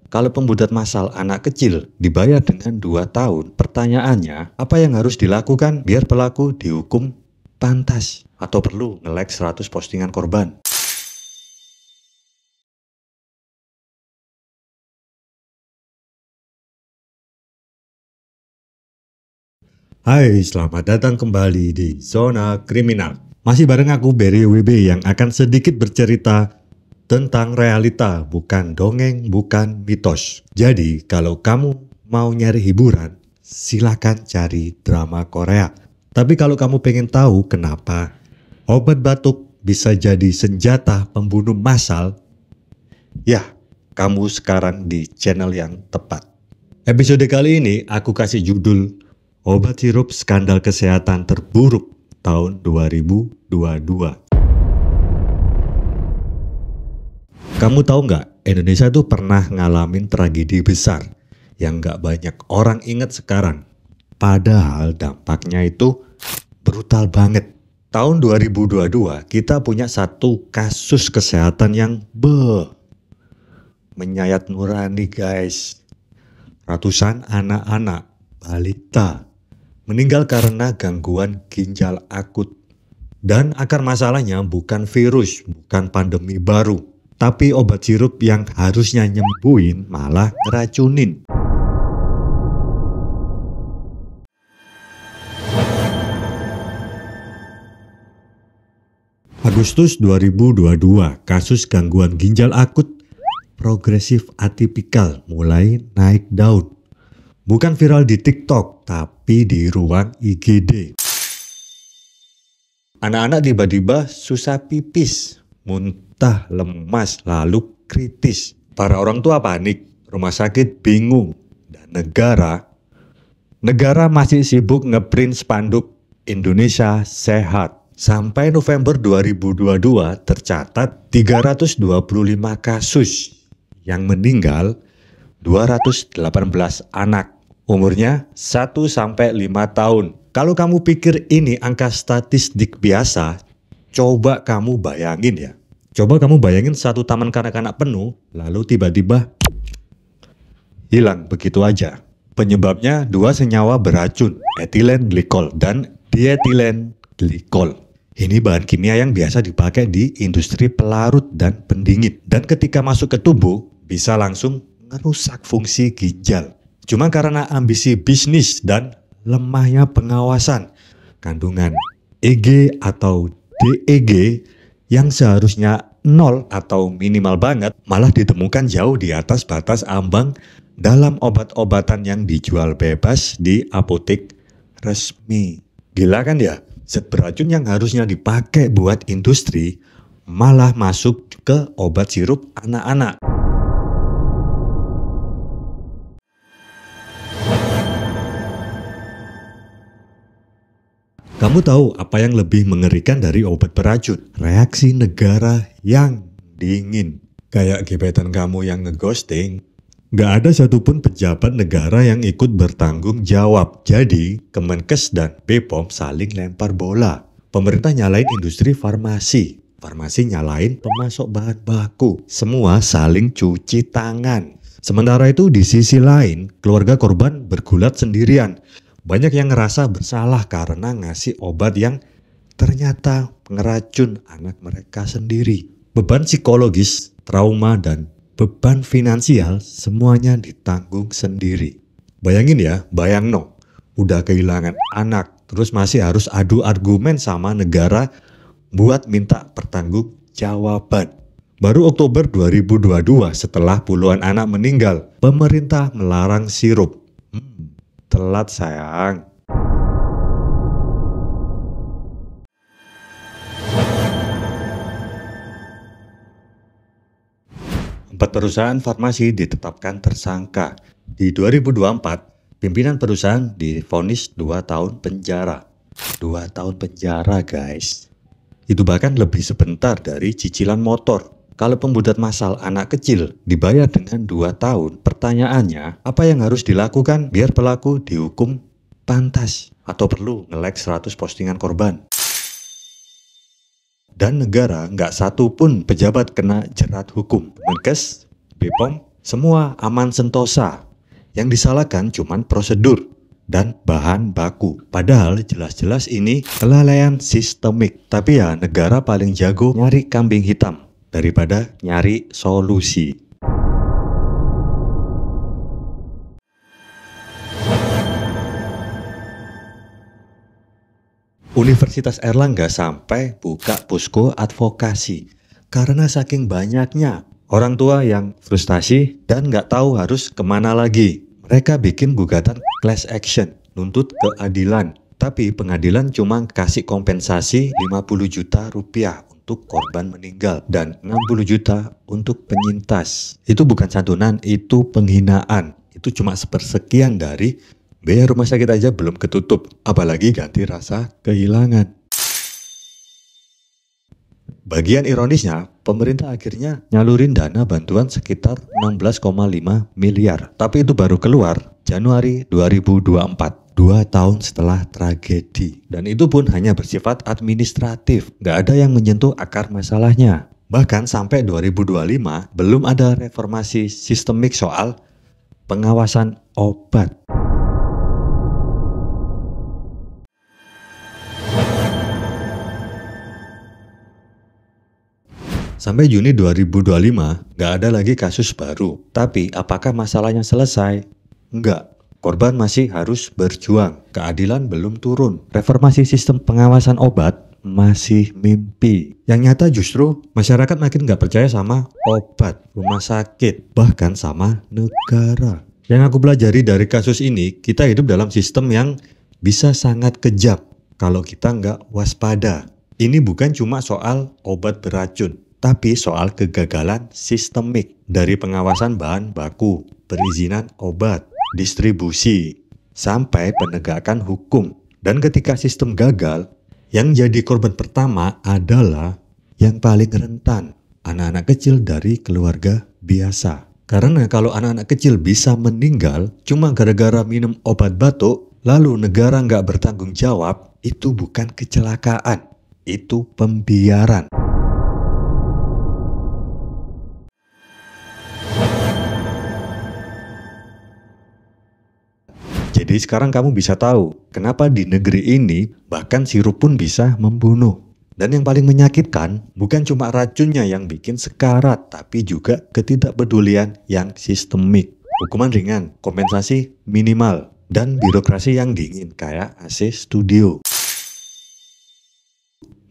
Kalau pembunuhan massal anak kecil dibayar dengan 2 tahun, pertanyaannya, apa yang harus dilakukan biar pelaku dihukum pantas? Atau perlu nge-like 100 postingan korban? Hai, selamat datang kembali di Zona Kriminal. Masih bareng aku, Berry WB, yang akan sedikit bercerita tentang realita, bukan dongeng, bukan mitos. Jadi, kalau kamu mau nyari hiburan, silakan cari drama Korea. Tapi kalau kamu pengen tahu kenapa obat batuk bisa jadi senjata pembunuh massal, ya, kamu sekarang di channel yang tepat. Episode kali ini aku kasih judul Obat Sirup Skandal Kesehatan Terburuk tahun 2022. Kamu tahu nggak, Indonesia tuh pernah ngalamin tragedi besar yang nggak banyak orang ingat sekarang. Padahal dampaknya itu brutal banget. Tahun 2022 kita punya satu kasus kesehatan yang menyayat nurani, guys. Ratusan anak-anak, balita meninggal karena gangguan ginjal akut. Dan akar masalahnya bukan virus, bukan pandemi baru, tapi obat sirup yang harusnya nyembuhin malah ngeracunin. Agustus 2022, kasus gangguan ginjal akut progresif atipikal mulai naik daun. Bukan viral di TikTok, tapi di ruang IGD. Anak-anak tiba-tiba susah pipis, muntah, lemas, lalu kritis. Para orang tua panik, rumah sakit bingung, dan negara masih sibuk ngeprint spanduk Indonesia Sehat. Sampai November 2022 tercatat 325 kasus, yang meninggal 218 anak. Umurnya 1-5 tahun. Kalau kamu pikir ini angka statistik biasa, coba kamu bayangin ya. Coba kamu bayangin satu taman kanak-kanak penuh, lalu tiba-tiba hilang begitu aja. Penyebabnya 2 senyawa beracun, etilen glikol dan dietilen glikol. Ini bahan kimia yang biasa dipakai di industri pelarut dan pendingin. Dan ketika masuk ke tubuh, bisa langsung merusak fungsi ginjal. Cuma karena ambisi bisnis dan lemahnya pengawasan, kandungan EG atau DEG yang seharusnya 0 atau minimal banget malah ditemukan jauh di atas batas ambang dalam obat-obatan yang dijual bebas di apotek resmi. Gila kan ya? Zat beracun yang harusnya dipakai buat industri malah masuk ke obat sirup anak-anak. Kamu tahu apa yang lebih mengerikan dari obat beracun? Reaksi negara yang dingin. Kayak gebetan kamu yang ngeghosting. Gak ada satupun pejabat negara yang ikut bertanggung jawab. Jadi, Kemenkes dan BPOM saling lempar bola. Pemerintah nyalain industri farmasi. Farmasi nyalain pemasok bahan baku. Semua saling cuci tangan. Sementara itu di sisi lain, keluarga korban bergulat sendirian. Banyak yang ngerasa bersalah karena ngasih obat yang ternyata ngeracun anak mereka sendiri. Beban psikologis, trauma, dan beban finansial semuanya ditanggung sendiri. Bayangin ya, udah kehilangan anak, terus masih harus adu argumen sama negara buat minta pertanggungjawaban. Baru Oktober 2022 setelah puluhan anak meninggal, pemerintah melarang sirup. Telat sayang. Empat perusahaan farmasi ditetapkan tersangka. Di 2024, pimpinan perusahaan divonis 2 tahun penjara. 2 tahun penjara, guys. Itu bahkan lebih sebentar dari cicilan motor. Kalau pembunuhan massal anak kecil dibayar dengan 2 tahun, pertanyaannya, apa yang harus dilakukan biar pelaku dihukum pantas? Atau perlu nge-like 100 postingan korban? Dan negara nggak satu pun pejabat kena jerat hukum. Kemenkes, BPOM, Semua aman sentosa. Yang disalahkan cuman prosedur dan bahan baku. Padahal jelas-jelas ini kelalaian sistemik. Tapi ya negara paling jago nyari kambing hitam daripada nyari solusi. Universitas Airlangga sampai buka posko advokasi karena saking banyaknya orang tua yang frustasi dan nggak tahu harus kemana lagi. Mereka bikin gugatan class action, nuntut keadilan. Tapi pengadilan cuma kasih kompensasi 50 juta rupiah untuk korban meninggal dan 60 juta untuk penyintas. Itu bukan santunan, itu penghinaan. Itu cuma sepersekian dari biaya rumah sakit aja belum ketutup, apalagi ganti rasa kehilangan. Bagian ironisnya, pemerintah akhirnya nyalurin dana bantuan sekitar 16,5 miliar. Tapi itu baru keluar Januari 2024, 2 tahun setelah tragedi. Dan itu pun hanya bersifat administratif, nggak ada yang menyentuh akar masalahnya. Bahkan sampai 2025, belum ada reformasi sistemik soal pengawasan obat. Sampai Juni 2025, nggak ada lagi kasus baru. Tapi apakah masalahnya selesai? Enggak. Korban masih harus berjuang. Keadilan belum turun. Reformasi sistem pengawasan obat masih mimpi. Yang nyata justru masyarakat makin nggak percaya sama obat, rumah sakit, bahkan sama negara. Yang aku pelajari dari kasus ini, kita hidup dalam sistem yang bisa sangat kejam kalau kita nggak waspada. Ini bukan cuma soal obat beracun, tapi soal kegagalan sistemik dari pengawasan bahan baku, perizinan obat, distribusi, sampai penegakan hukum. Dan ketika sistem gagal, yang jadi korban pertama adalah yang paling rentan, anak-anak kecil dari keluarga biasa. Karena kalau anak-anak kecil bisa meninggal cuma gara-gara minum obat batuk, lalu negara nggak bertanggung jawab, itu bukan kecelakaan, itu pembiaran. Jadi sekarang kamu bisa tahu kenapa di negeri ini bahkan sirup pun bisa membunuh. Dan yang paling menyakitkan bukan cuma racunnya yang bikin sekarat, tapi juga ketidakpedulian yang sistemik. Hukuman ringan, kompensasi minimal, dan birokrasi yang dingin kayak AC studio.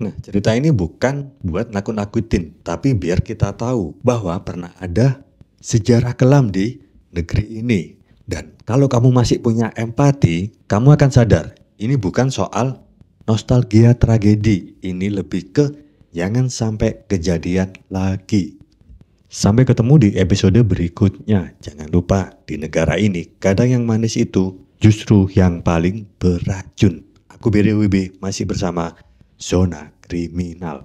Nah, cerita ini bukan buat nakut-nakutin, tapi biar kita tahu bahwa pernah ada sejarah kelam di negeri ini. Dan kalau kamu masih punya empati, kamu akan sadar ini bukan soal nostalgia tragedi. Ini lebih ke jangan sampai kejadian lagi. Sampai ketemu di episode berikutnya. Jangan lupa, di negara ini kadang yang manis itu justru yang paling beracun. Aku Biri Wibi masih bersama Zona Kriminal.